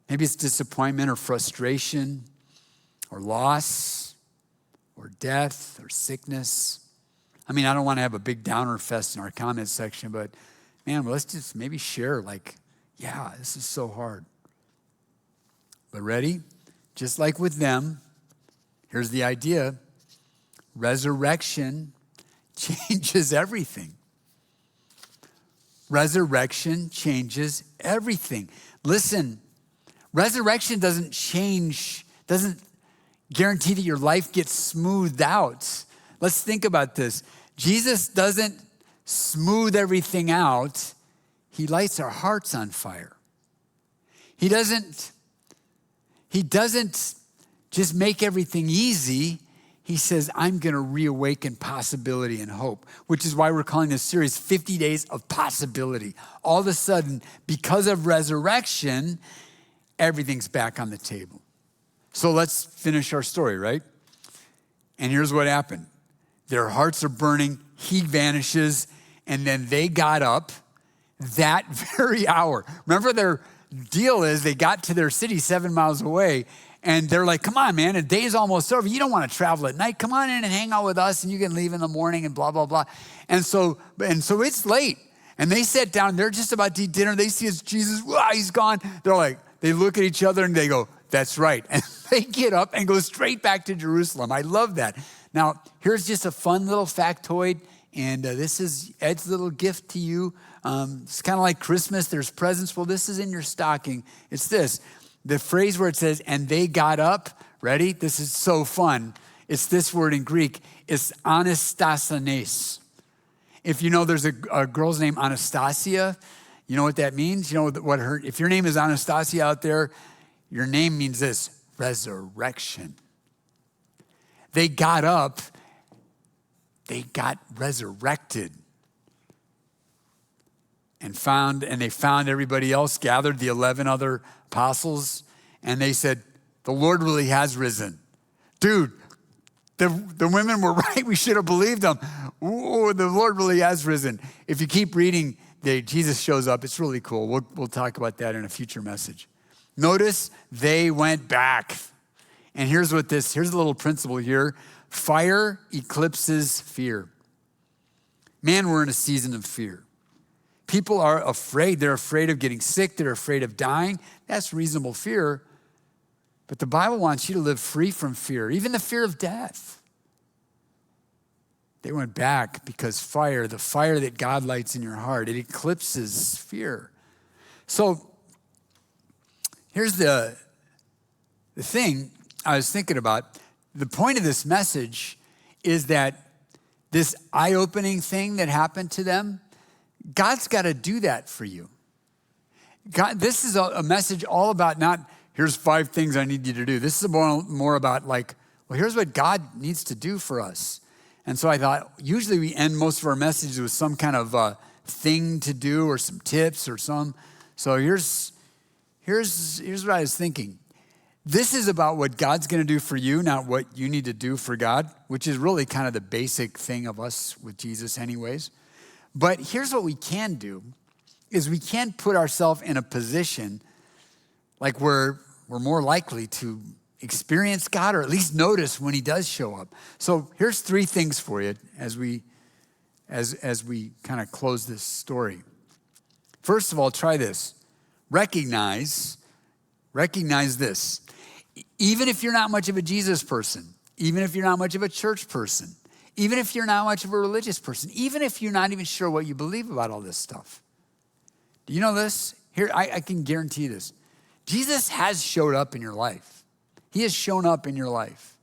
Maybe it's disappointment or frustration or loss or death or sickness. I mean, I don't want to have a big downer fest in our comment section, but man, well, let's just maybe share yeah, this is so hard. But ready? Just like with them, here's the idea. Resurrection changes everything. Resurrection changes everything. Listen, resurrection doesn't guarantee that your life gets smoothed out. Let's think about this. Jesus doesn't smooth everything out. He lights our hearts on fire. He doesn't just make everything easy. He says, I'm going to reawaken possibility and hope, which is why we're calling this series 50 Days of Possibility. All of a sudden, because of resurrection, everything's back on the table. So let's finish our story, right? And here's what happened. Their hearts are burning, he vanishes, and then they got up that very hour. Remember, deal is they got to their city 7 miles away, and they're like, come on, man, the day's almost over. You don't want to travel at night. Come on in and hang out with us, and you can leave in the morning and blah, blah, blah. And so it's late. And they sat down. They're just about to eat dinner. They see Jesus. Wow, he's gone. They're like, they look at each other, and they go, that's right. And they get up and go straight back to Jerusalem. I love that. Now, here's just a fun little factoid. And this is Ed's little gift to you. It's kind of like Christmas. There's presents. Well, this is in your stocking. It's this. The phrase where it says, and they got up. Ready? This is so fun. It's this word in Greek. It's anastasanes. If you know there's a girl's name Anastasia, you know what that means? You know what if your name is Anastasia out there, your name means this, resurrection. They got up. They got resurrected and they found everybody else gathered, the 11 other apostles, and they said, the Lord really has risen. Dude, the women were right. We should have believed them. Ooh, the Lord really has risen. If you keep reading, Jesus shows up. It's really cool. We'll talk about that in a future message. Notice they went back. And here's a little principle here. Fire eclipses fear. Man, we're in a season of fear. People are afraid. They're afraid of getting sick. They're afraid of dying. That's reasonable fear. But the Bible wants you to live free from fear, even the fear of death. They went back because the fire that God lights in your heart, it eclipses fear. So here's the thing I was thinking about. The point of this message is that this eye-opening thing that happened to them, God's got to do that for you. This is a message all about not, here's 5 things I need you to do. This is more about like, well, here's what God needs to do for us. And so I thought, usually we end most of our messages with some kind of thing to do or some tips or some. So here's what I was thinking. This is about what God's going to do for you, not what you need to do for God, which is really kind of the basic thing of us with Jesus anyways. But here's what we can do, is we can put ourselves in a position like we're more likely to experience God or at least notice when he does show up. So here's 3 things for you as we kind of close this story. First of all, try this. Recognize this. Even if you're not much of a Jesus person, even if you're not much of a church person, even if you're not much of a religious person, even if you're not even sure what you believe about all this stuff. Do you know this? Here, I can guarantee you this. Jesus has showed up in your life. He has shown up in your life.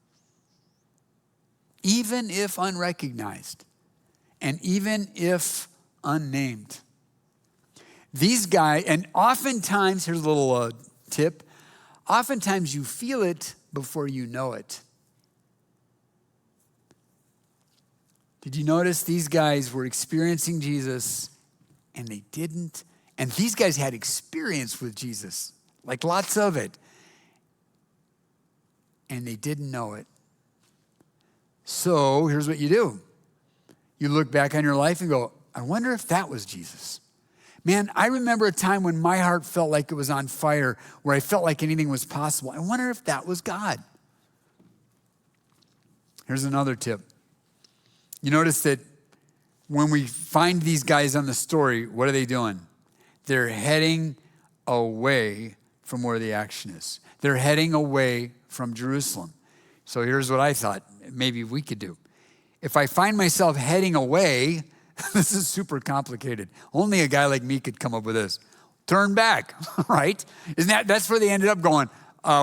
Even if unrecognized and even if unnamed. These guys, and oftentimes, here's a little tip, oftentimes you feel it before you know it. Did you notice these guys were experiencing Jesus and they didn't? And these guys had experience with Jesus, like lots of it. And they didn't know it. So here's what you do. You look back on your life and go, I wonder if that was Jesus. Man, I remember a time when my heart felt like it was on fire, where I felt like anything was possible. I wonder if that was God. Here's another tip. You notice that when we find these guys on the story, what are they doing? They're heading away from where the action is. They're heading away from Jerusalem. So here's what I thought maybe we could do. If I find myself heading away, this is super complicated. Only a guy like me could come up with this. Turn back, right? That's where they ended up going,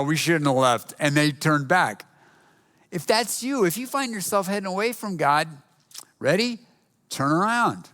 we shouldn't have left. And they turned back. If that's you, if you find yourself heading away from God, ready? Turn around.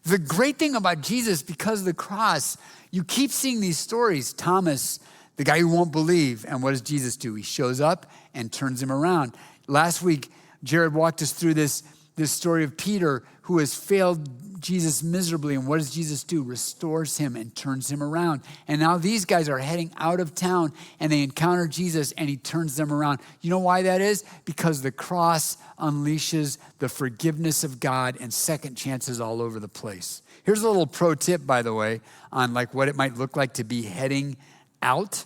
The great thing about Jesus, because of the cross, you keep seeing these stories. Thomas, the guy who won't believe. And what does Jesus do? He shows up and turns him around. Last week, Jared walked us through this this story of Peter who has failed Jesus miserably. And what does Jesus do? Restores him and turns him around. And now these guys are heading out of town and they encounter Jesus and he turns them around. You know why that is? Because the cross unleashes the forgiveness of God and second chances all over the place. Here's a little pro tip, by the way, on like what it might look like to be heading out.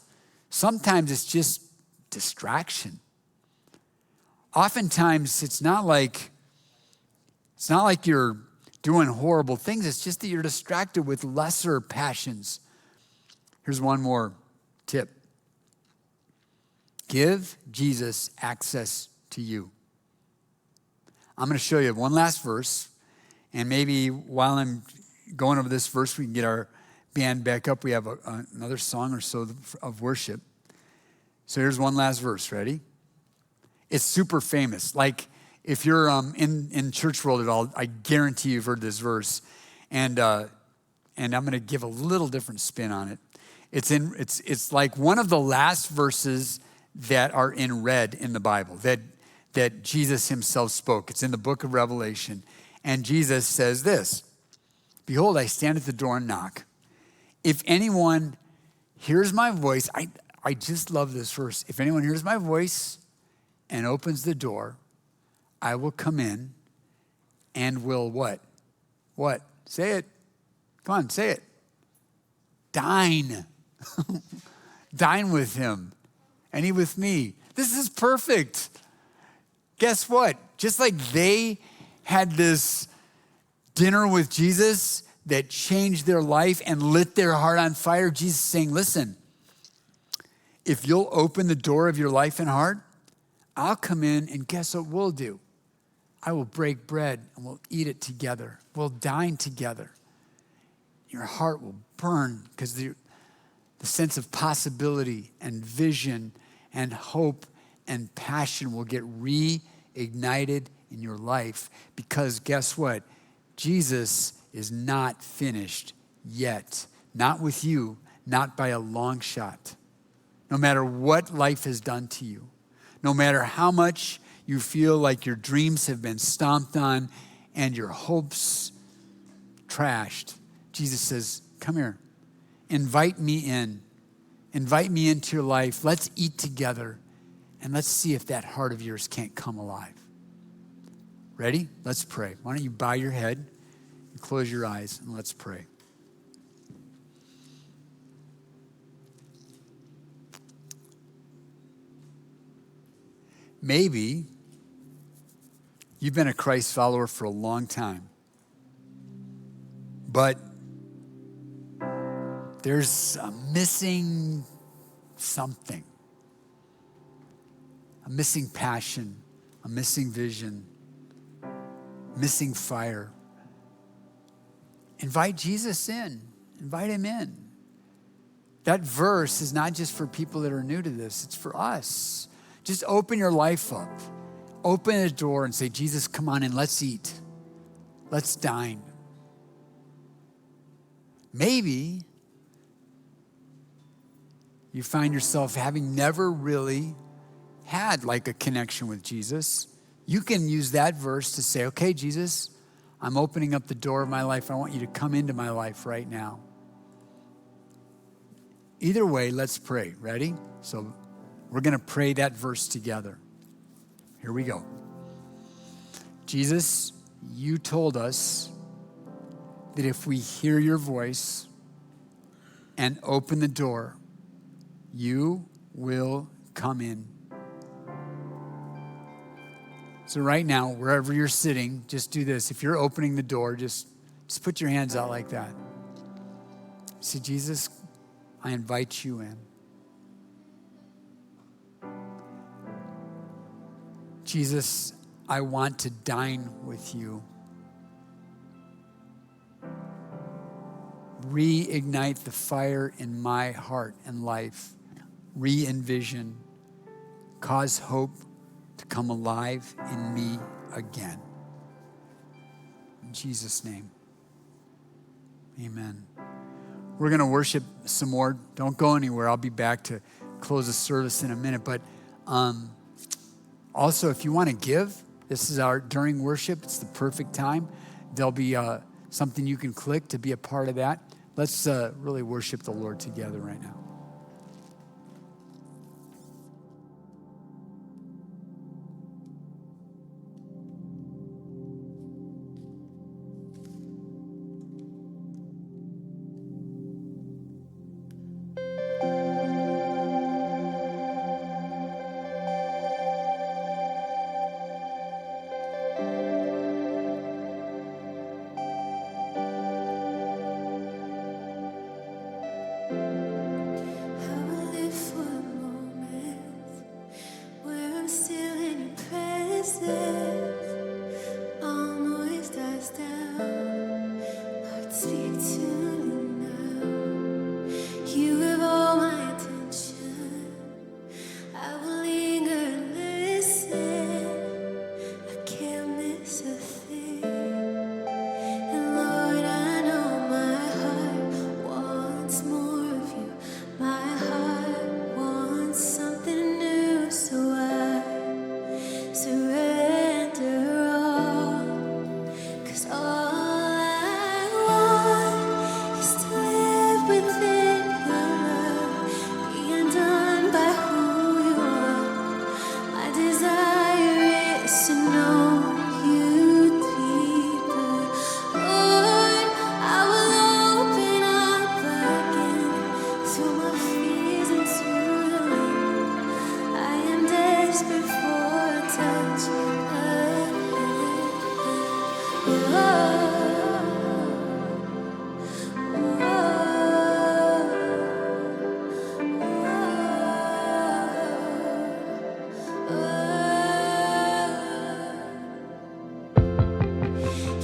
Sometimes it's just distraction. Oftentimes it's not like you're doing horrible things. It's just that you're distracted with lesser passions. Here's one more tip. Give Jesus access to you. I'm going to show you one last verse. And maybe while I'm going over this verse, we can get our band back up. We have another song or so of worship. So here's one last verse. Ready? It's super famous. Like if you're in church world at all, I guarantee you've heard this verse. And I'm going to give a little different spin on it. It's like one of the last verses that are in red in the Bible that Jesus himself spoke. It's in the book of Revelation. And Jesus says this, "Behold, I stand at the door and knock. If anyone hears my voice," I just love this verse. "If anyone hears my voice and opens the door, I will come in and will" what? What? Say it. Come on, say it. Dine. Dine with him. And he with me. This is perfect. Guess what? Just like they had this dinner with Jesus that changed their life and lit their heart on fire, Jesus is saying, listen, if you'll open the door of your life and heart, I'll come in and guess what we'll do? I will break bread and we'll eat it together. We'll dine together. Your heart will burn because the sense of possibility and vision and hope and passion will get reignited in your life because guess what? Jesus is not finished yet. Not with you, not by a long shot. No matter what life has done to you, no matter how much you feel like your dreams have been stomped on and your hopes trashed, Jesus says, come here, invite me in. Invite me into your life. Let's eat together and let's see if that heart of yours can't come alive. Ready? Let's pray. Why don't you bow your head and close your eyes and let's pray. Maybe you've been a Christ follower for a long time, but there's a missing something, a missing passion, a missing vision, missing fire. Invite Jesus in. Invite him in. That verse is not just for people that are new to this. It's for us. Just open your life up. Open a door and say, Jesus, come on in. Let's eat. Let's dine. Maybe you find yourself having never really had like a connection with Jesus. You can use that verse to say, okay, Jesus, I'm opening up the door of my life. I want you to come into my life right now. Either way, let's pray. Ready? So we're going to pray that verse together. Here we go. Jesus, you told us that if we hear your voice and open the door, you will come in. So right now, wherever you're sitting, just do this. If you're opening the door, just put your hands out like that. Say, Jesus, I invite you in. Jesus, I want to dine with you. Reignite the fire in my heart and life. Re-envision. Cause hope to come alive in me again. In Jesus' name, amen. We're going to worship some more. Don't go anywhere. I'll be back to close the service in a minute. But also, if you want to give, This is during worship. It's the perfect time. There'll be something you can click to be a part of that. Let's really worship the Lord together right now.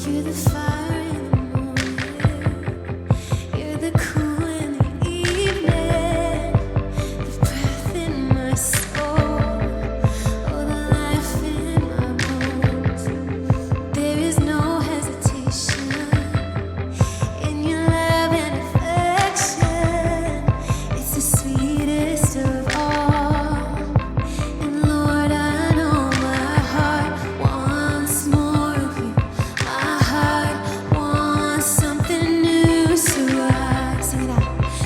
You're the fire in the morning. You're the cool in the evening. The breath in my soul. Oh, the life in my bones. There is no hesitation in your love and affection. It's the sweetest of all. And Lord, I know my heart wants more of you. My heart wants something new, so I sing it out.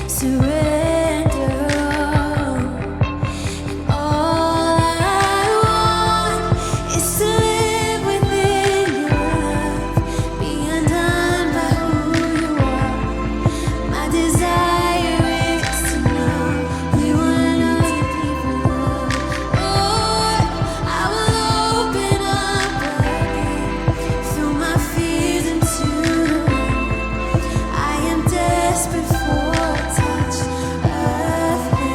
Surrender all. All I want is to live within your love, be undone by who you are. My desire is to know you, wanna know you deeper, Lord. I will open up again, throw my fears into the wind. I am desperate for a touch of heaven.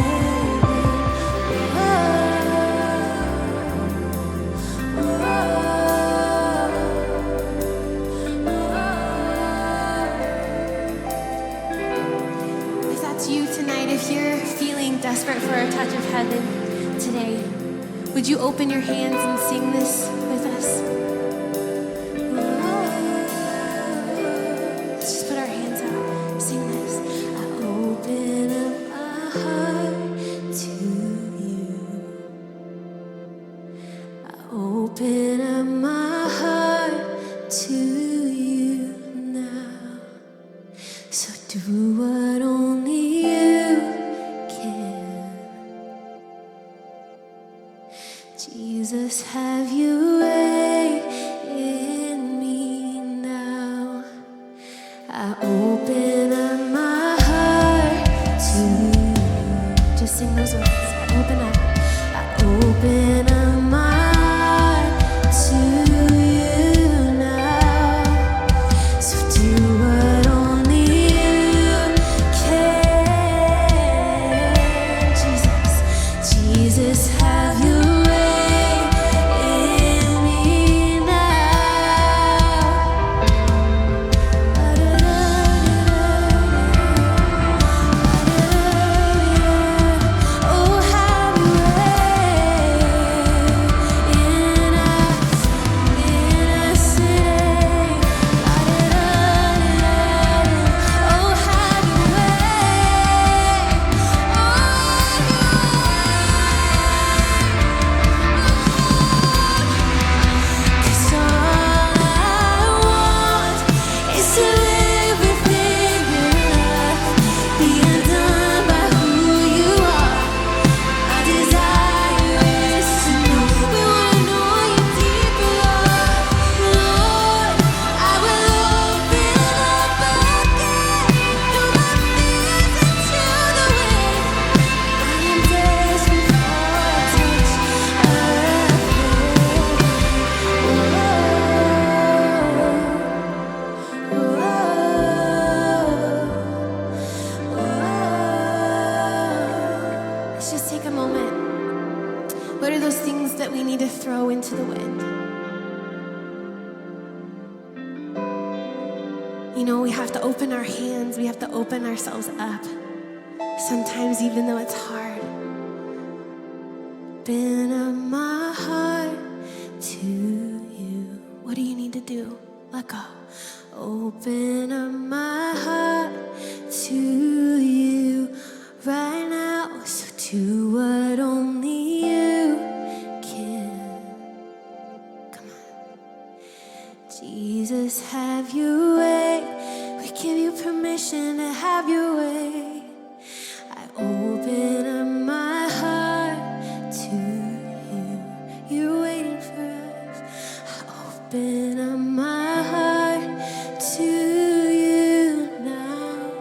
If that's you tonight, if you're feeling desperate for a touch of heaven today, would you open your hands and sing this with us? Let's just put our hands out. Sing this. I open up my heart to you. I open up my heart to you now. So do what only you can. Jesus, have your way in me now. I open up my heart to you. Just sing those words. I open up. I open up my heart to you now. So do what only you can. Jesus, have your way in me now. Oh, Let's just take a moment. What are those things that we need to throw into the wind? You know, we have to open our hands. We have to open ourselves up. Sometimes even though it's hard. Open up my heart to you. What do you need to do? Let go. Open up my heart to you right now. So do what only you can. Come on. Jesus, have your way. We give you permission to have your way. I open up my heart to you. You're waiting for us. I open up my heart to you now,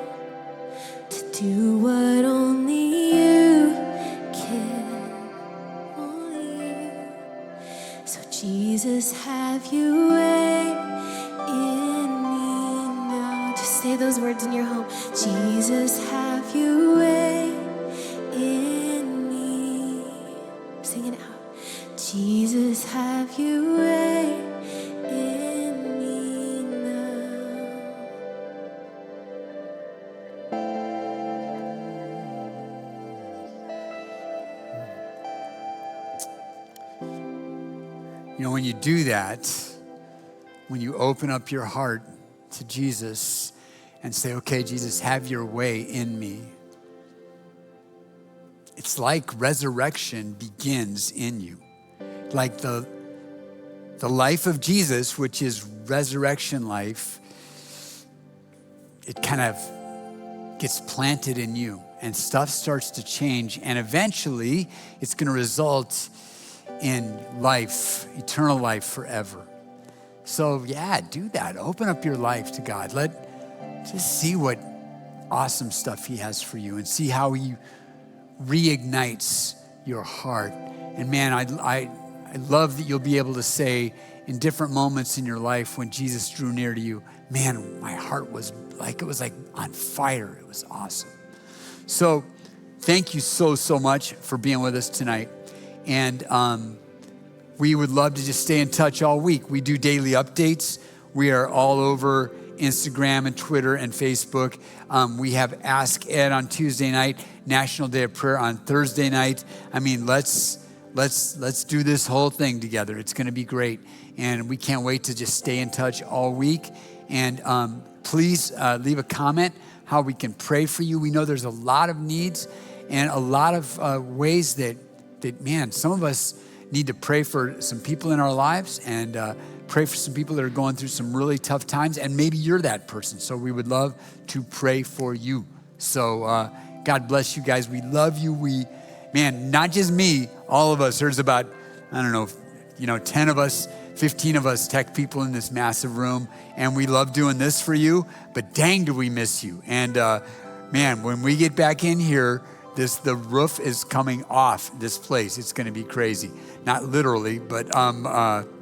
to do what only you can, only you. So Jesus, have your way in me now. Just say those words in your home. Jesus, have your way in me. Sing it out. Jesus, have your way in me now. You know, when you do that, when you open up your heart to Jesus and say, okay, Jesus, have your way in me, it's like resurrection begins in you. Like the life of Jesus, which is resurrection life, it kind of gets planted in you and stuff starts to change. And eventually it's going to result in life, eternal life forever. So yeah, do that. Open up your life to God. Just see what awesome stuff he has for you and see how he reignites your heart. And man, I love that you'll be able to say in different moments in your life when Jesus drew near to you, man, my heart was like, it was like on fire. It was awesome. So thank you so much for being with us tonight. And we would love to just stay in touch all week. We do daily updates. We are all over Instagram and Twitter and Facebook. We have Ask Ed on Tuesday night, National Day of Prayer on Thursday night. I mean, let's do this whole thing together. It's going to be great. And we can't wait to just stay in touch all week. And please leave a comment how we can pray for you. We know there's a lot of needs and a lot of ways that man, some of us need to pray for some people in our lives and pray for some people that are going through some really tough times. And maybe you're that person. So we would love to pray for you. So God bless you guys. We love you. Man, not just me, all of us. There's about, 10 of us, 15 of us tech people in this massive room. And we love doing this for you, but dang, do we miss you. And man, when we get back in here, the roof is coming off this place. It's going to be crazy. Not literally, but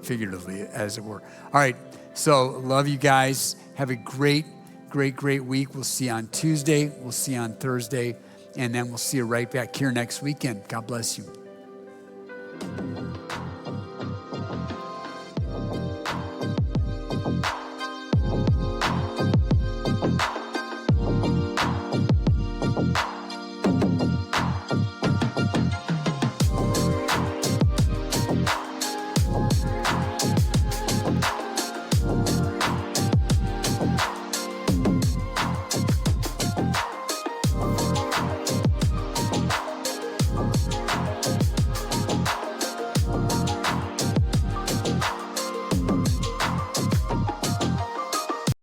figuratively, as it were. All right, so love you guys. Have a great week. We'll see you on Tuesday. We'll see you on Thursday. And then we'll see you right back here next weekend. God bless you.